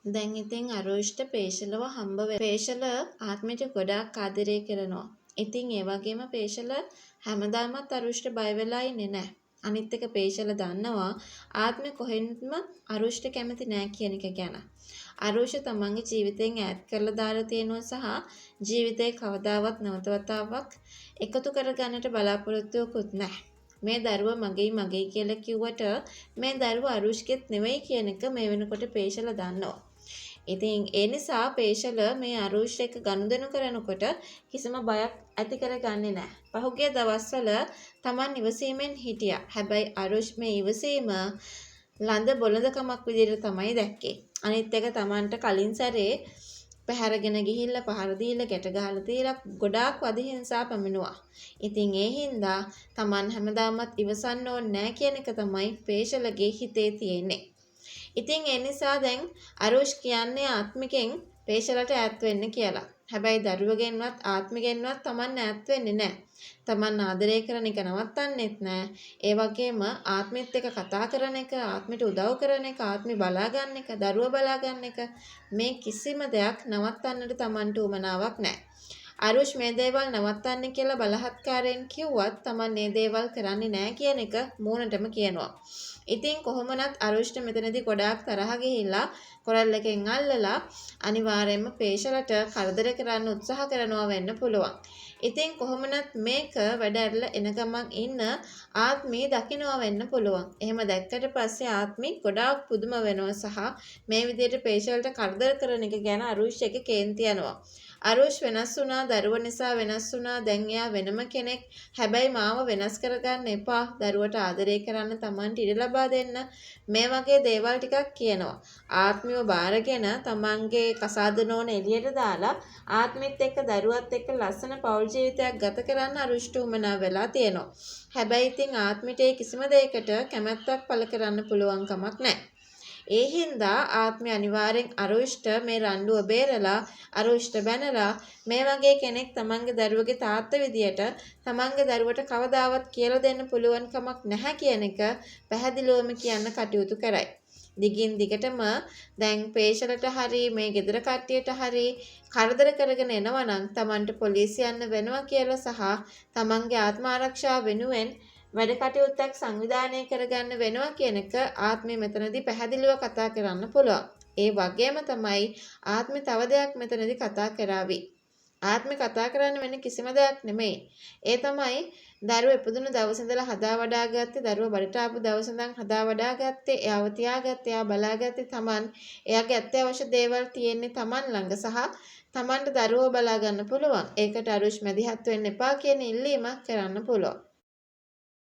දැන් ඉතින් අරුෂ්ට පේෂලව පේෂල ආත්මයට ගොඩාක් ආදරය කරනවා. ඉතින් ඒ වගේම පේෂල හැමදාමත් අරුෂ්ට බය වෙලා ඉන්නේ නැහැ. අනිත් එක පේෂල දන්නවා ආත්මෙ කොහෙන්ම අරුෂ්ට කැමති නෑ කියන එක ගැන. අරුෂ තමන්ගේ ජීවිතයෙන් ඈත් කරලා දාලා තියෙනවා සහ ජීවිතේ කවදාවත් නැවතවතාවක් එකතු කරගන්නට බලාපොරොත්තුවකුත් නැහැ. මේ දරුවා මගේ කියලා කිව්වට මේ දරුවා අරුෂ්ගෙත් නෙවෙයි කියන එක මේ වෙනකොට පේෂල දන්නවා. ඉතින් ඒ නිසා පේෂල මේ අරුෂ් එක්ක ගනුදෙනු කරනකොට කිසිම බයක් ඇති කරගන්නේ නැහැ. පහුගිය දවස්වල Taman ඉවසීමෙන් හිටියා. හැබැයි අරුෂ් මේ ඉවසීම ලඳ බොළඳකමක් විදිහට තමයි දැක්කේ. අනිත් එක Tamanට කලින් සැරේ පැහැරගෙන ගිහිල්ලා පහර දීලා ගැට ගහලා තියලා ගොඩාක් වද හිංසා පැමිණුවා. ඉතින් ඒ හින්දා Taman හැමදාමත් ඉවසන්න ඕනේ නැහැ කියන එක තමයි පේෂලගේ හිතේ තියෙන්නේ. ඉතින් ඒ නිසා දැන් අරුෂ් කියන්නේ ආත්මිකෙන් පේෂලට ඈත් වෙන්න කියලා. හැබැයි දරුවගෙන්වත් ආත්මිකෙන්වත් Taman ඈත් වෙන්නේ නැහැ. Taman ආදරය කරන එක නවත්තන්නෙත් නැහැ. ඒ වගේම ආත්මෙත් එක්ක කතා කරන එක, ආත්මෙට උදව් කරන එක, ආත්මෙ බලා ගන්න එක, දරුවා බලා ගන්න එක මේ කිසිම දෙයක් නවත්තන්නට Tamanට උවමනාවක් නැහැ. අරුෂ් මේ දේවල් නවත්තන්න කියලා බලහත්කාරයෙන් කිව්වත් Taman මේ දේවල් කරන්නේ නැහැ කියන එක මූණටම කියනවා. ඉතින් කොහොමනත් අරුෂ්ට මෙතනදී ගොඩාක් තරහ ගිහිල්ලා කොරල්ලකින් අල්ලලා අනිවාර්යයෙන්ම පේෂලට කරදර කරන්න උත්සාහ කරනවා වෙන්න පුළුවන්. ඉතින් කොහොමනත් මේක වැඩ ඇරලා එන ගමන් ඉන්න ආත්මී දකින්නවා වෙන්න පුළුවන්. එහෙම දැක්කට පස්සේ ආත්මී ගොඩාක් පුදුම වෙනවා සහ මේ විදිහට පේෂලට කරදර කරන එක ගැන අරුෂ් එක කේන්ති යනවා. අරුෂ් වෙනස් වුණා, දරුවා නිසා වෙනස් වුණා. දැන් එයා වෙනම කෙනෙක්. හැබැයි මාව වෙනස් කරගන්න එපා. දරුවට ආදරය කරන්න Tamanට ඉඩ ලබා දෙන්න. මේ වගේ දේවල් ටිකක් කියනවා. ආත්මියව බාරගෙන Tamanගේ කසාද නෝන එළියට දාලා ආත්මෙත් එක්ක දරුවත් එක්ක ලස්සන පෞල් ජීවිතයක් ගත කරන්න අරුෂ්ට උමනා වෙලා තියෙනවා. හැබැයි ඉතින් ආත්මිට කිසිම දෙයකට කැමැත්තක් පළ කරන්න පුළුවන් කමක් නැහැ. ඒ හින්දා ආත්මය අනිවාර්යෙන් අරුෂ්ට මේ රණ්ඩුව බේරලා අරුෂ්ට බැනලා මේ වගේ කෙනෙක් තමන්ගේ දරුවගේ තාත්තා විදියට තමන්ගේ දරුවට කවදාවත් කියලා දෙන්න පුළුවන් කමක් නැහැ කියන එක පැහැදිලිවම කියන්න කටයුතු කරයි. දිගින් දිගටම දැන් පේෂලට හරි මේ ගෙදර කට්ටියට හරි කරදර කරගෙන එනවා නම් තමන්ට පොලිසිය යන්න වෙනවා කියලා සහ තමන්ගේ ආත්ම ආරක්ෂාව වෙනුවෙන් වැඩ කටයුත්තක් සංවිධානය කරගන්න වෙනවා කියන එක ආත්මය මෙතනදී පැහැදිලිව කතා කරන්න පුළුවන්. ඒ වගේම තමයි ආත්මය තව දෙයක් මෙතනදී කතා කරાવી. ආත්මය කතා කරන්න වෙන කිසිම දෙයක් නෙමෙයි. ඒ තමයි දරුවෝ ඉපදුණු දවස් ඉඳලා හදා වඩා ගත්තේ, දරුවෝ බඩට ආපු දවස් ඉඳන් හදා වඩා ගත්තේ, එයාව තියාගත්තේ, එයා බලාගත්තේ Taman. එයාගේ අත්‍යවශ්‍ය දේවල් තියෙන්නේ Taman ළඟ සහ Tamanට දරුවෝ බලා ගන්න පුළුවන්. ඒකට අරුෂ් මැදිහත් වෙන්න එපා කියන ඉල්ලීමක් කරන්න පුළුවන්.